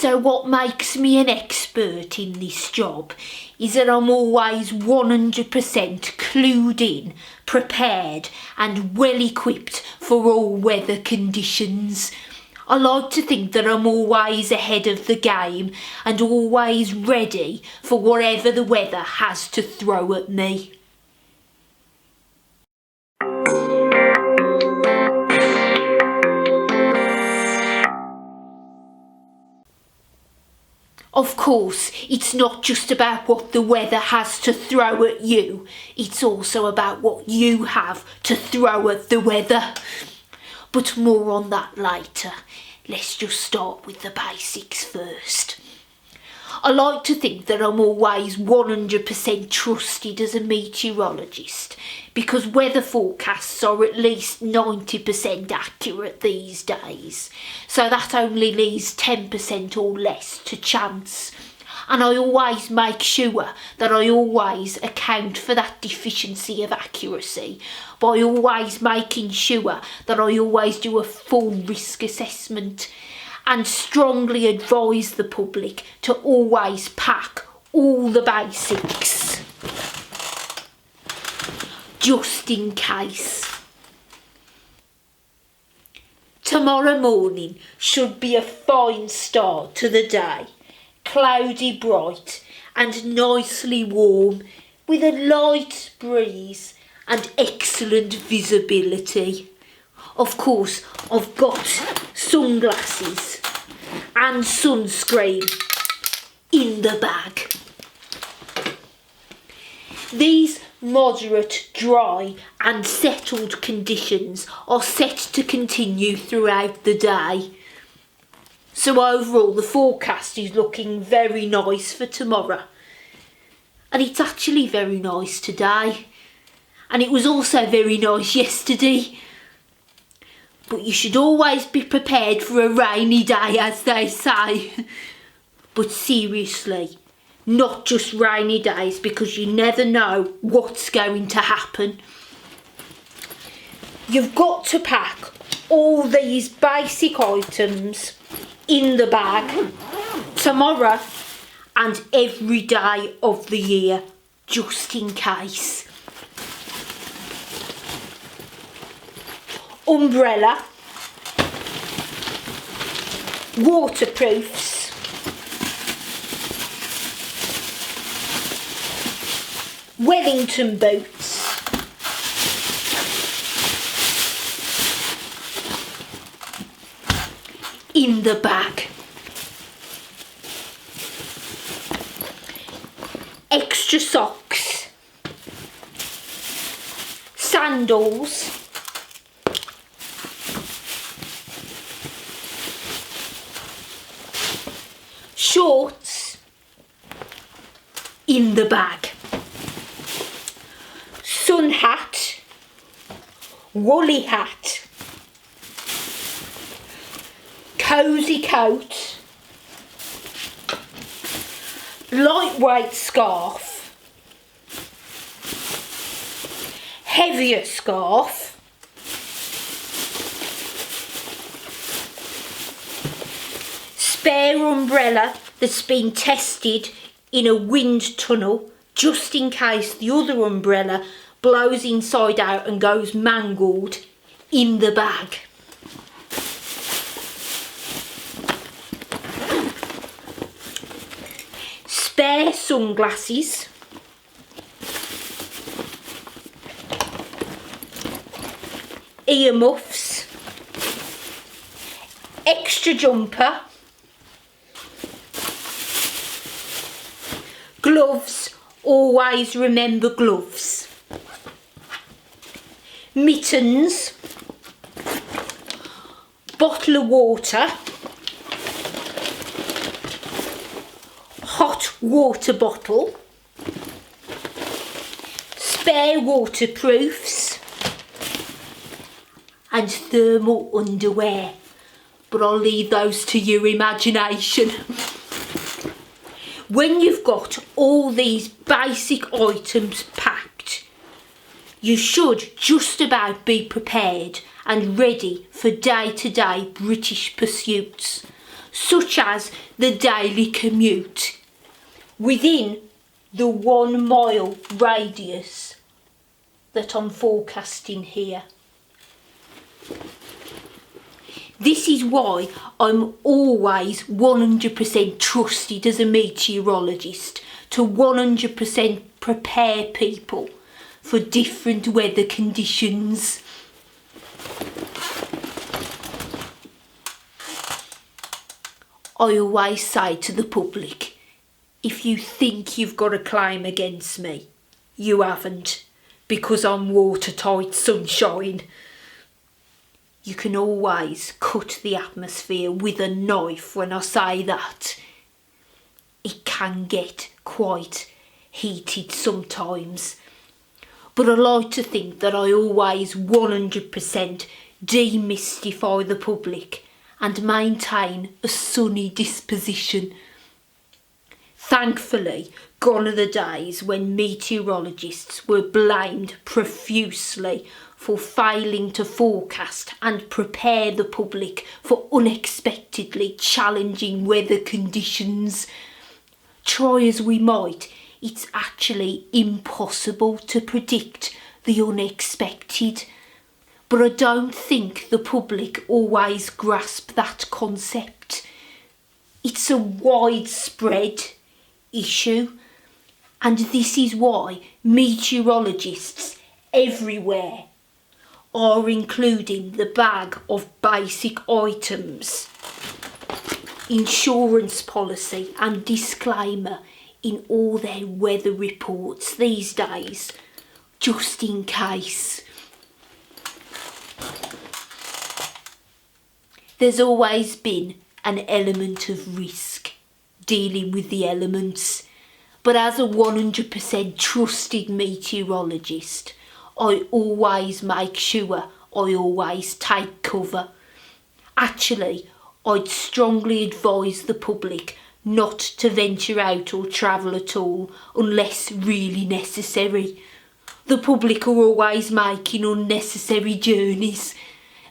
So what makes me an expert in this job is that I'm always 100% clued in, prepared and well equipped for all weather conditions. I like to think that I'm always ahead of the game and always ready for whatever the weather has to throw at me. Of course, it's not just about what the weather has to throw at you, it's also about what you have to throw at the weather. But more on that later. Let's just start with the basics first. I like to think that I'm always 100% trusted as a meteorologist because weather forecasts are at least 90% accurate these days, so that only leaves 10% or less to chance. And I always make sure that I always account for that deficiency of accuracy by always making sure that I always do a full risk assessment and strongly advise the public to always pack all the basics, just in case. Tomorrow morning should be a fine start to the day, cloudy bright and nicely warm with a light breeze and excellent visibility. Of course, I've got sunglasses and sunscreen in the bag. These moderate, dry and settled conditions are set to continue throughout the day. So overall the forecast is looking very nice for tomorrow. And it's actually very nice today. And it was also very nice yesterday. But you should always be prepared for a rainy day, as they say. But seriously, not just rainy days, because you never know what's going to happen. You've got to pack all these basic items in the bag tomorrow and every day of the year, just in case. Umbrella, waterproofs, Wellington boots, in the bag. Extra socks, sandals, shorts in the bag, sun hat, woolly hat, cosy coat, lightweight scarf, heavier scarf, spare umbrella that's been tested in a wind tunnel just in case the other umbrella blows inside out and goes mangled, in the bag. Spare sunglasses, earmuffs, extra jumper, gloves, always remember gloves, mittens, bottle of water, hot water bottle, spare waterproofs and thermal underwear, but I'll leave those to your imagination. When you've got all these basic items packed, you should just about be prepared and ready for day-to-day British pursuits. such as the daily commute, within the 1 mile radius that I'm forecasting here. This is why I'm always 100% trusted as a meteorologist to 100% prepare people for different weather conditions. I always say to the public, if you think you've got a claim against me, you haven't, because I'm watertight sunshine. You can always cut the atmosphere with a knife when I say that. It can get quite heated sometimes, but I like to think that I always 100% demystify the public and maintain a sunny disposition. Thankfully, gone are the days when meteorologists were blamed profusely for failing to forecast and prepare the public for unexpectedly challenging weather conditions. Try as we might, it's actually impossible to predict the unexpected. But I don't think the public always grasp that concept. It's a widespread issue, and this is why meteorologists everywhere are including the bag of basic items, insurance policy and disclaimer in all their weather reports these days, just in case. There's always been an element of risk dealing with the elements, but as a 100% trusted meteorologist, I always make sure I always take cover. Actually, I'd strongly advise the public not to venture out or travel at all unless really necessary. The public are always making unnecessary journeys.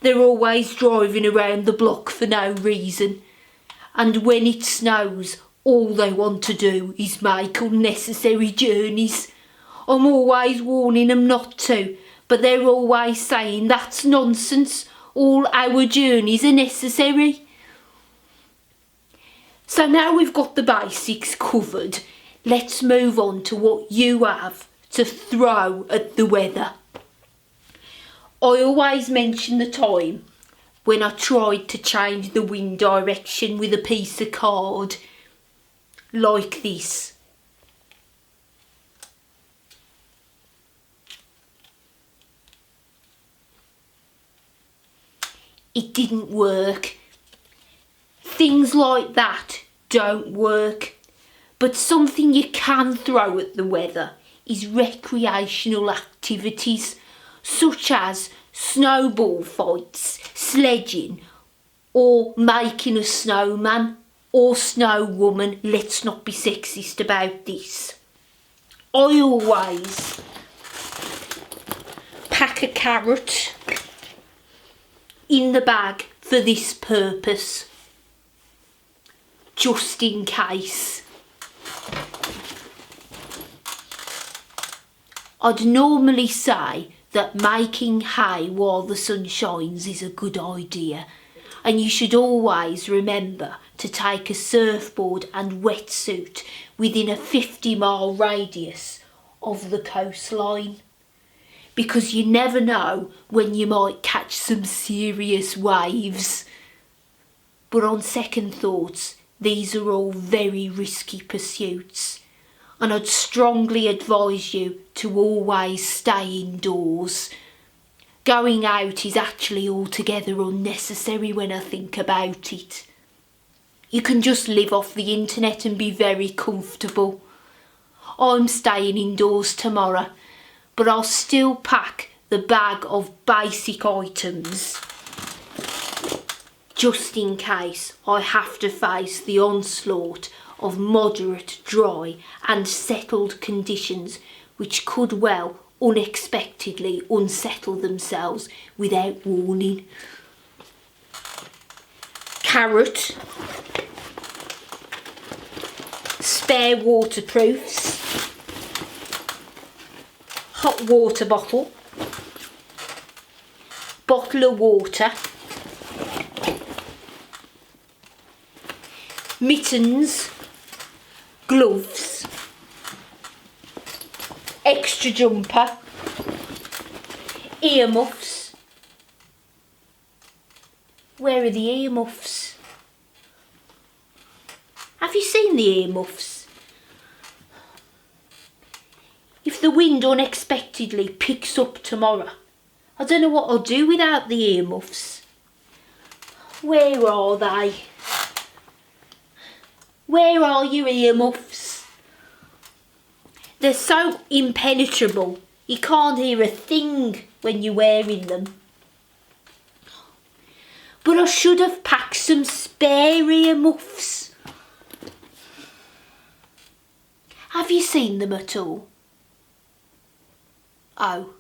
They're always driving around the block for no reason. And when it snows, all they want to do is make unnecessary journeys. I'm always warning them not to, but they're always saying that's nonsense. All our journeys are necessary. So now we've got the basics covered, let's move on to what you have to throw at the weather. I always mention the time when I tried to change the wind direction with a piece of card, like this. It didn't work. Things like that don't work. But something you can throw at the weather is recreational activities such as snowball fights, sledging, or making a snowman or snow woman. Let's not be sexist about this. I always pack a carrot in the bag for this purpose, just in case. I'd normally say that making hay while the sun shines is a good idea, and you should always remember to take a surfboard and wetsuit within a 50-mile radius of the coastline, because you never know when you might catch some serious waves. But on second thoughts, these are all very risky pursuits, and I'd strongly advise you to always stay indoors. Going out is actually altogether unnecessary when I think about it. You can just live off the internet and be very comfortable. I'm staying indoors tomorrow, but I'll still pack the bag of basic items just in case I have to face the onslaught of moderate, dry and settled conditions which could well unexpectedly unsettle themselves without warning. carrot, spare waterproofs, hot water bottle, bottle of water, mittens, gloves, extra jumper, earmuffs. Where are the earmuffs? Have you seen the earmuffs? If the wind unexpectedly picks up tomorrow, I don't know what I'll do without the earmuffs. Where are they? Where are your earmuffs? They're so impenetrable, you can't hear a thing when you're wearing them. But I should have packed some spare earmuffs. Have you seen them at all? Oh.